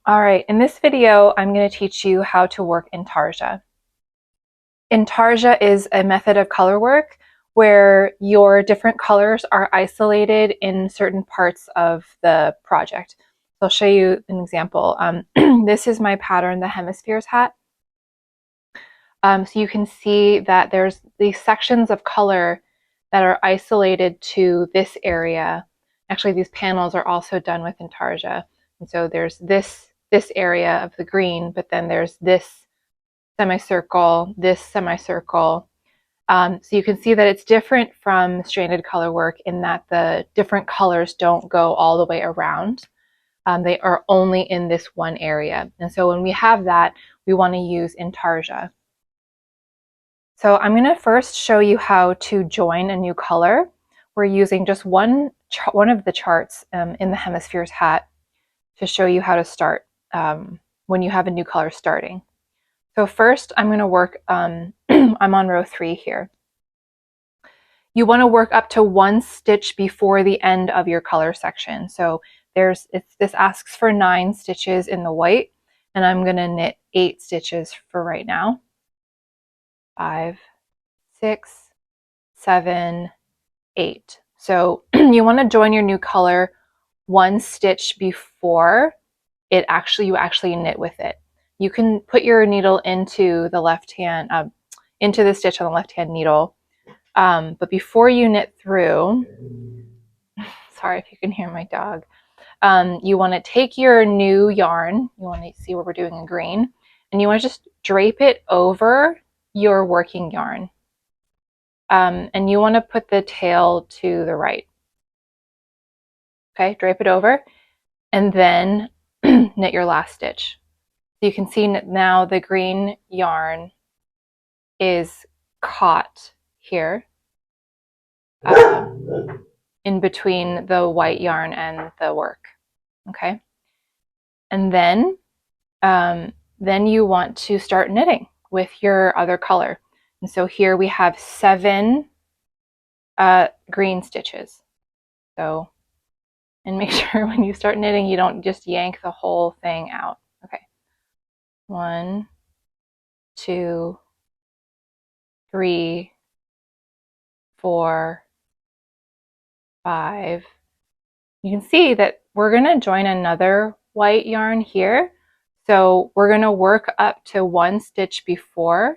All right, in this video, I'm going to teach you how to work Intarsia. Intarsia is a method of color work where your different colors are isolated in certain parts of the project. So I'll show you an example. This is my pattern, the hemispheres hat. So you can see that there's these sections of color that are isolated to this area. Actually, these panels are also done with Intarsia. And so there's this area of the green, but then there's this semicircle, this semicircle. So you can see that it's different from stranded color work in that the different colors don't go all the way around. They are only in this one area. And so when we have that, we want to use Intarsia. So I'm going to first show you how to join a new color. We're using just one of the charts in the hemispheres hat to show you how to start when you have a new color starting. So first I'm going to work, I'm on row 3 here. You want to work up to 1 stitch before the end of your color section. So this asks for 9 stitches in the white, and I'm going to knit 8 stitches for right now. 5, 6, 7, 8. So you want to join your new color 1 stitch before you actually knit with it. You can put your needle into the left hand, into the stitch on the left hand needle, but before you knit through, sorry if you can hear my dog, you want to take your new yarn, you want to see what we're doing in green, and you want to just drape it over your working yarn. And you want to put the tail to the right. Okay, drape it over, and then knit your last stitch. So you can see now the green yarn is caught here in between the white yarn and the work. Okay, and then you want to start knitting with your other color. And so here we have 7 green stitches. So, and make sure when you start knitting, you don't just yank the whole thing out. Okay. 1, 2, 3, 4, 5. You can see that we're going to join another white yarn here. So we're going to work up to 1 stitch before,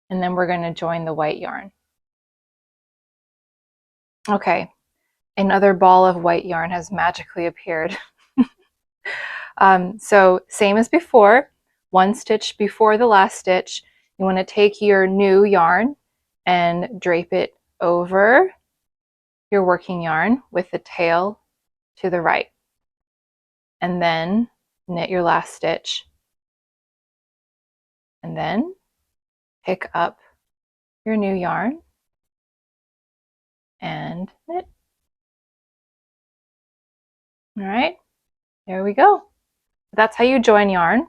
and then we're going to join the white yarn. Okay, another ball of white yarn has magically appeared. So same as before, 1 stitch before the last stitch. You want to take your new yarn and drape it over your working yarn with the tail to the right. And then knit your last stitch. And then pick up your new yarn and knit. All right, there we go. That's how you join yarn.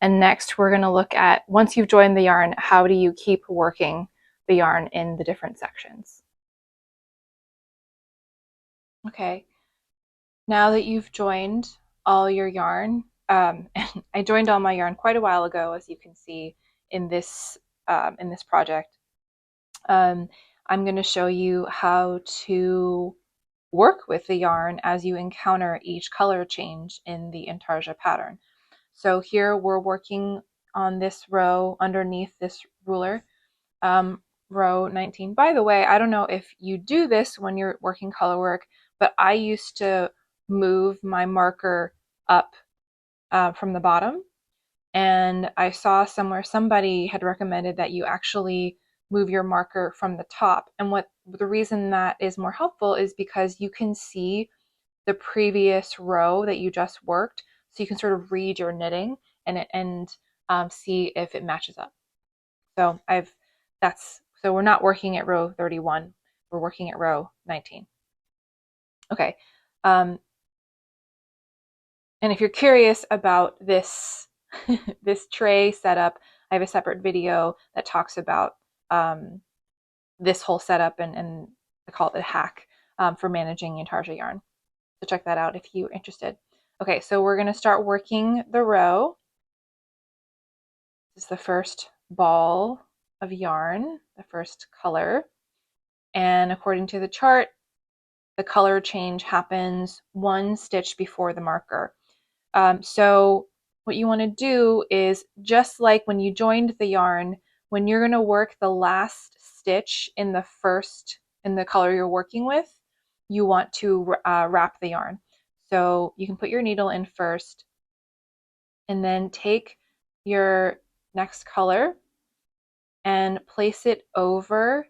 And next we're going to look at, once you've joined the yarn, how do you keep working the yarn in the different sections. Okay, now that you've joined all your yarn, and I joined all my yarn quite a while ago, as you can see in this project. I'm going to show you how to work with the yarn as you encounter each color change in the Intarsia pattern. So here we're working on this row underneath this ruler, row 19. By the way, I don't know if you do this when you're working color work, but I used to move my marker up from the bottom, and I saw somewhere somebody had recommended that you actually move your marker from the top. And what the reason that is more helpful is because you can see the previous row that you just worked, so you can sort of read your knitting and see if it matches up. So so we're not working at row 31, we're working at row 19. Okay, and if you're curious about this this tray setup, I have a separate video that talks about this whole setup, and I call it a hack for managing Intarsia yarn. So check that out if you're interested. Okay, so we're going to start working the row. This is the first ball of yarn, the first color. And according to the chart, the color change happens 1 stitch before the marker. So what you want to do is, just like when you joined the yarn, when you're going to work the last stitch in the color you're working with, you want to wrap the yarn. So you can put your needle in first and then take your next color and place it over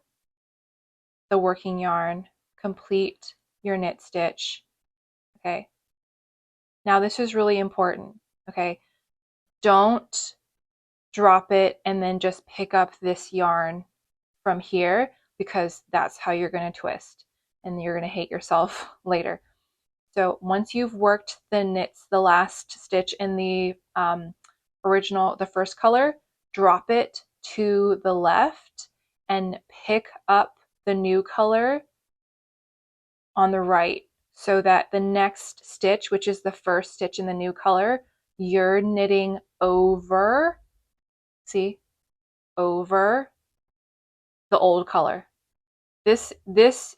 the working yarn, complete your knit stitch. Okay. Now this is really important. Okay. Don't drop it and then just pick up this yarn from here, because that's how you're going to twist and you're going to hate yourself later. So once you've worked the last stitch in the the first color, drop it to the left and pick up the new color on the right, so that the next stitch, which is the first stitch in the new color, you're knitting over, see, over the old color. This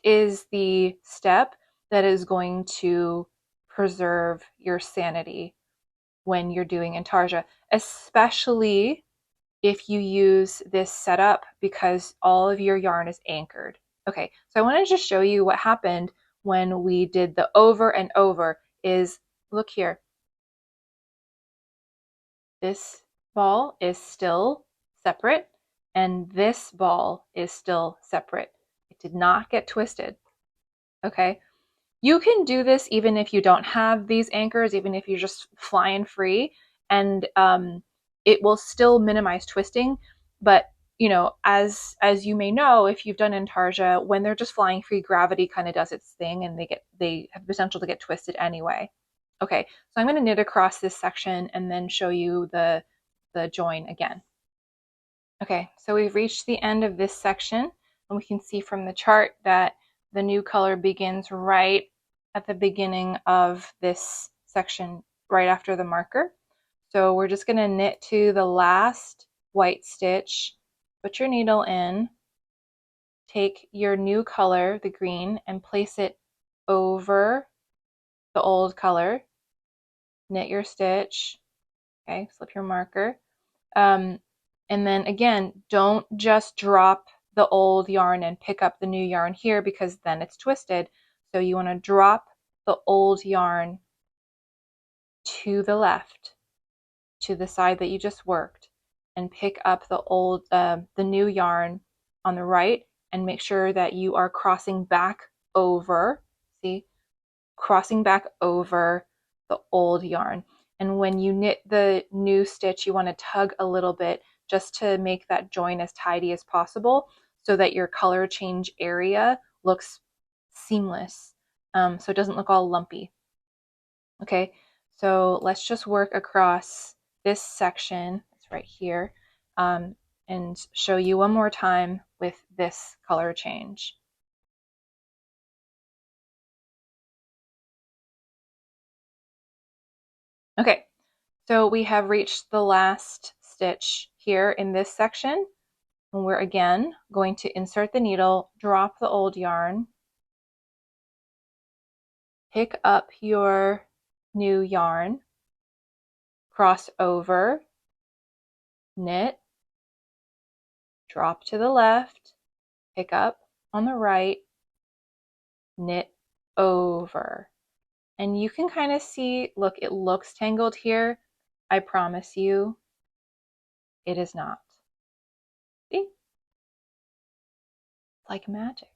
is the step that is going to preserve your sanity when you're doing Intarsia, especially if you use this setup, because all of your yarn is anchored. Okay, so I want to just show you what happened when we did the over and over. Is, look here, this ball is still separate and this ball is still separate. It did not get twisted. Okay, you can do this even if you don't have these anchors, even if you're just flying free, and it will still minimize twisting. But you know, as you may know, if you've done Intarsia, when they're just flying free, gravity kind of does its thing, and they have the potential to get twisted anyway. Okay, so I'm going to knit across this section and then show you the join again. Okay, so we've reached the end of this section, and we can see from the chart that the new color begins right at the beginning of this section, right after the marker. So we're just going to knit to the last white stitch, put your needle in, take your new color, the green, and place it over the old color, knit your stitch, okay, slip your marker. And then again, don't just drop the old yarn and pick up the new yarn here, because then it's twisted. So you want to drop the old yarn to the left, to the side that you just worked, and pick up the new yarn on the right, and make sure that you are crossing back over, see, crossing back over the old yarn. And when you knit the new stitch, you want to tug a little bit just to make that join as tidy as possible, so that your color change area looks seamless, so it doesn't look all lumpy. Okay, so let's just work across this section, it's right here, and show you one more time with this color change. Okay, so we have reached the last stitch here in this section, and we're again going to insert the needle, drop the old yarn, pick up your new yarn, cross over, knit, drop to the left, pick up on the right, knit over. And you can kind of see, look, it looks tangled here. I promise you, it is not. See? Like magic.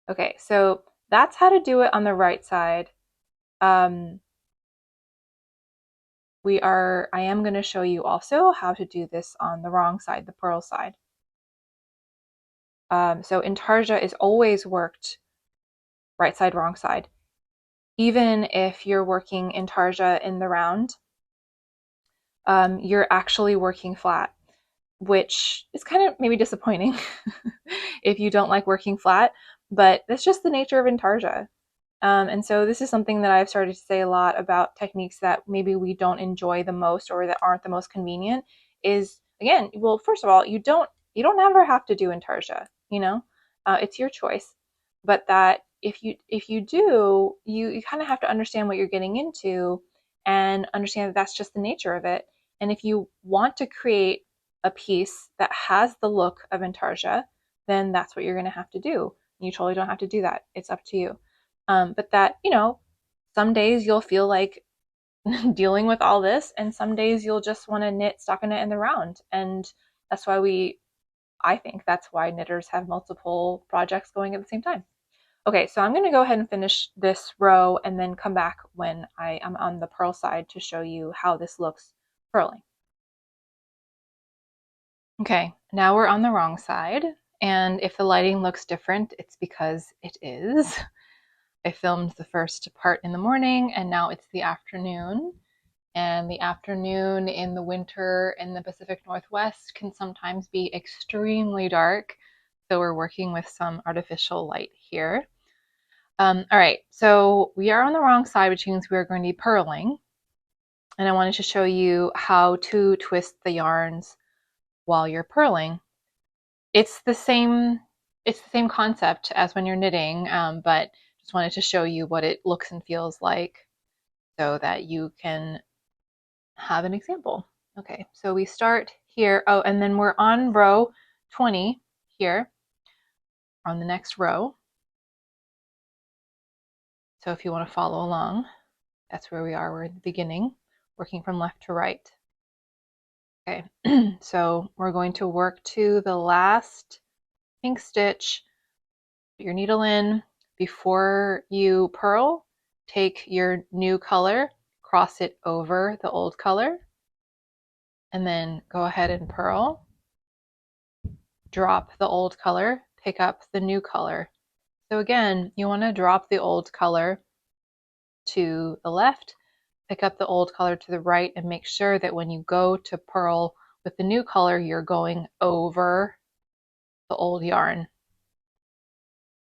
Okay, so that's how to do it on the right side. I am going to show you also how to do this on the wrong side, the purl side. So Intarsia is always worked right side, wrong side. Even if you're working Intarsia in the round, you're actually working flat, which is kind of maybe disappointing if you don't like working flat, but that's just the nature of Intarsia. And so this is something that I've started to say a lot about techniques that maybe we don't enjoy the most or that aren't the most convenient is, again, well, first of all, you don't ever have to do Intarsia, you know, it's your choice. But that if you do, you kind of have to understand what you're getting into and understand that that's just the nature of it. And if you want to create a piece that has the look of Intarsia, then that's what you're going to have to do. You totally don't have to do that. It's up to you. But that, you know, some days you'll feel like dealing with all this, and some days you'll just want to knit stockinette in the round. And that's why I think that's why knitters have multiple projects going at the same time. Okay, so I'm going to go ahead and finish this row and then come back when I am on the purl side to show you how this looks purling. Okay, now we're on the wrong side, and if the lighting looks different, it's because it is. I filmed the first part in the morning, and now it's the afternoon. And the afternoon in the winter in the Pacific Northwest can sometimes be extremely dark. So we're working with some artificial light here. All right, so we are on the wrong side, which means we are going to be purling. And I wanted to show you how to twist the yarns while you're purling. It's the same concept as when you're knitting, but just wanted to show you what it looks and feels like so that you can have an example. Okay, so we start here. Oh, and then we're on row 20 here on the next row. So if you want to follow along, that's where we are. We're at the beginning, working from left to right. Okay, so we're going to work to the last pink stitch. Put your needle in. Before you purl, take your new color, cross it over the old color, and then go ahead and purl. Drop the old color, pick up the new color. So again, you want to drop the old color to the left, pick up the old color to the right, and make sure that when you go to purl with the new color, you're going over the old yarn.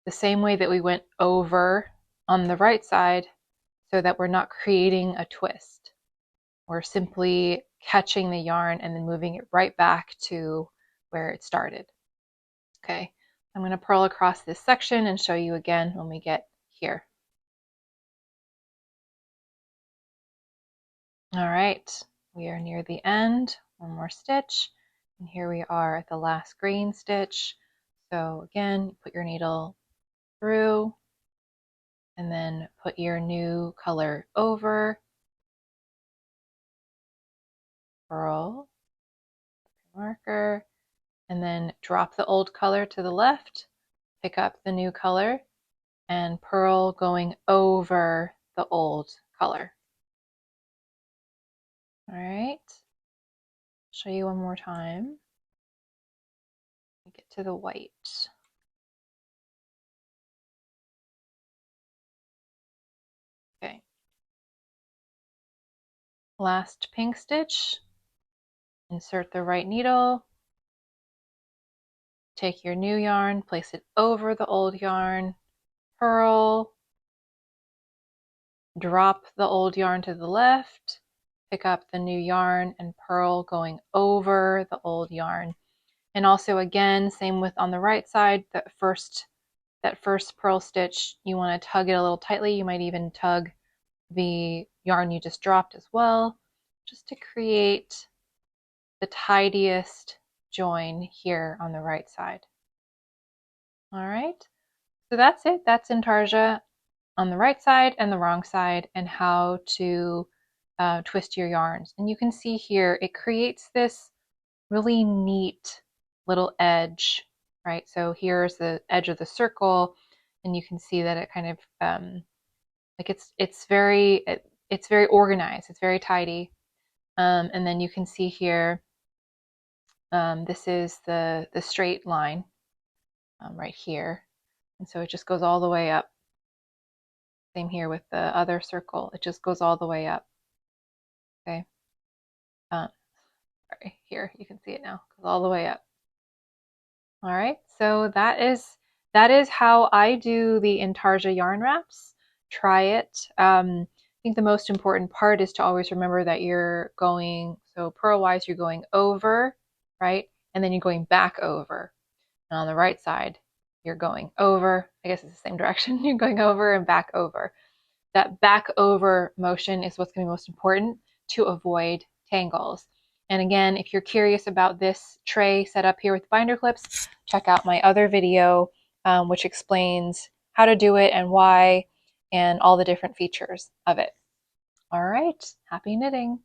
The same way that we went over on the right side so that we're not creating a twist. We're simply catching the yarn and then moving it right back to where it started. Okay, I'm going to purl across this section and show you again when we get here. All right, we are near the end. One more stitch, and here we are at the last green stitch. So again, put your needle through, and then put your new color over, purl, marker, and then drop the old color to the left, pick up the new color, and purl going over the old color. All right, show you one more time. Get to the white. Okay. Last pink stitch, insert the right needle, take your new yarn, place it over the old yarn, purl, drop the old yarn to the left, pick up the new yarn and purl going over the old yarn. And also again, same with on the right side, that first purl stitch, you want to tug it a little tightly. You might even tug the yarn you just dropped as well, just to create the tidiest join here on the right side. All right, so that's it. That's Intarsia on the right side and the wrong side, and how to twist your yarns. And you can see here, it creates this really neat little edge, right? So here's the edge of the circle, and you can see that it kind of like it's very organized. It's very tidy. And then you can see here, this is the straight line right here, and so it just goes all the way up. Same here with the other circle. It just goes all the way up. Okay. Sorry, here you can see it now. Goes all the way up. All right. So that is how I do the Intarsia yarn wraps. try it. I think the most important part is to always remember that you're going, so purlwise, you're going over, right? And then you're going back over. And on the right side, you're going over. I guess it's the same direction. You're going over and back over. That back over motion is what's going to be most important to avoid tangles. And again, if you're curious about this tray set up here with binder clips, check out my other video, which explains how to do it and why, and all the different features of it. All right, happy knitting.